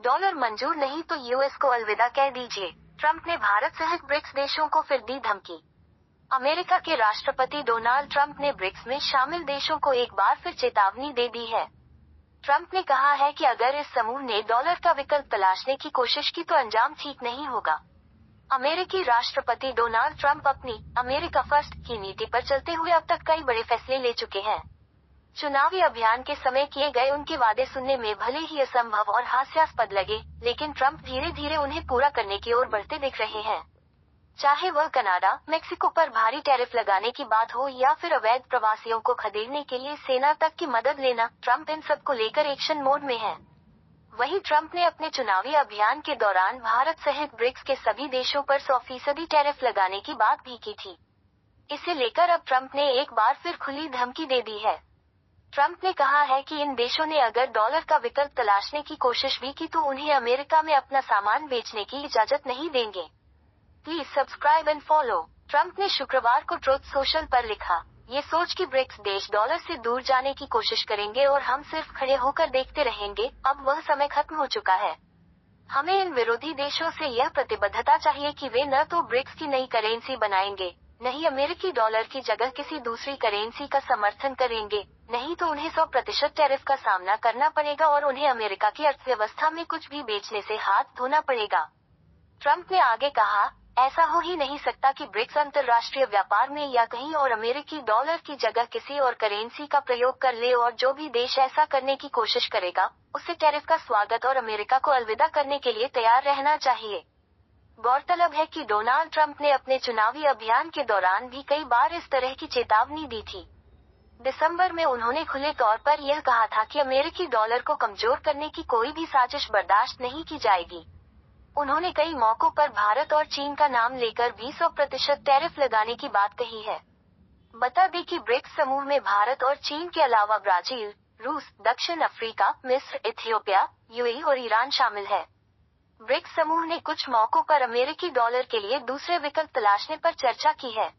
Dollar मंजूर नहीं तो यूएस को अलविदा कह दीजिए। ट्रंप ने भारत सहित ब्रिक्स देशों को फिर दी धमकी। अमेरिका के राष्ट्रपति डोनाल्ड ट्रंप ने ब्रिक्स में शामिल देशों को एक बार फिर चेतावनी दे दी है। ट्रंप ने कहा है कि अगर इस समूह ने डॉलर का विकल्प तलाशने की कोशिश की तो अंजाम ठीक नहीं होगा। अमेरिकी राष्ट्रपति डोनाल्ड ट्रंप अपनी अमेरिका फर्स्ट की नीति पर चलते हुए अब तक कई बड़े फैसले ले चुके हैं। चुनावी अभियान के समय किए गए उनके वादे सुनने में भले ही असंभव और हास्यास्पद लगे, लेकिन ट्रंप धीरे धीरे उन्हें पूरा करने की ओर बढ़ते दिख रहे हैं। चाहे वह कनाडा, मेक्सिको पर भारी टैरिफ लगाने की बात हो या फिर अवैध प्रवासियों को खदेड़ने के लिए सेना तक की मदद लेना, ट्रंप इन सब को लेकर एक्शन मोड में है। वहीं ट्रंप ने अपने चुनावी अभियान के दौरान भारत सहित ब्रिक्स के सभी देशों पर 100% टैरिफ लगाने की बात भी की थी। इसे लेकर अब ट्रंप ने एक बार फिर खुली धमकी दे दी है। ट्रंप ने कहा है कि इन देशों ने अगर डॉलर का विकल्प तलाशने की कोशिश भी की तो उन्हें अमेरिका में अपना सामान बेचने की इजाजत नहीं देंगे। Please subscribe and follow. Trump ने शुक्रवार को ट्रुथ सोशल पर लिखा, ये सोच कि ब्रिक्स देश डॉलर से दूर जाने की कोशिश करेंगे और हम सिर्फ खड़े होकर देखते रहेंगे, अब वह समय खत्म हो चुका है। हमें इन विरोधी देशों से यह प्रतिबद्धता चाहिए कि वे न तो ब्रिक्स की नई करेंसी बनाएंगे, नहीं अमेरिकी डॉलर की जगह किसी दूसरी करेंसी का समर्थन करेंगे, नहीं तो उन्हें 100% टैरिफ का सामना करना पड़ेगा और उन्हें अमेरिका की अर्थव्यवस्था में कुछ भी बेचने से हाथ धोना पड़ेगा। ट्रंप ने आगे कहा, ऐसा हो ही नहीं सकता कि ब्रिक्स अंतर्राष्ट्रीय व्यापार में या कहीं और अमेरिकी डॉलर की जगह किसी और करेंसी का प्रयोग कर ले और जो भी देश ऐसा करने की कोशिश करेगा, उसे टैरिफ का स्वागत और अमेरिका को अलविदा करने के लिए तैयार रहना चाहिए। गौरतलब है कि डोनाल्ड ट्रंप ने अपने चुनावी अभियान के दौरान भी कई बार इस तरह की चेतावनी दी थी। दिसंबर में उन्होंने खुले तौर पर यह कहा था कि अमेरिकी डॉलर को कमजोर करने की कोई भी साजिश बर्दाश्त नहीं की जाएगी। उन्होंने कई मौकों पर भारत और चीन का नाम लेकर भी 100% टैरिफ लगाने की बात कही है। बता दें कि ब्रिक्स समूह में भारत और चीन के अलावा ब्राजील, रूस, दक्षिण अफ्रीका, मिस्र, इथियोपिया, यूएई और ईरान शामिल है। ब्रिक्स समूह ने कुछ मौकों पर अमेरिकी डॉलर के लिए दूसरे विकल्प तलाशने पर चर्चा की है।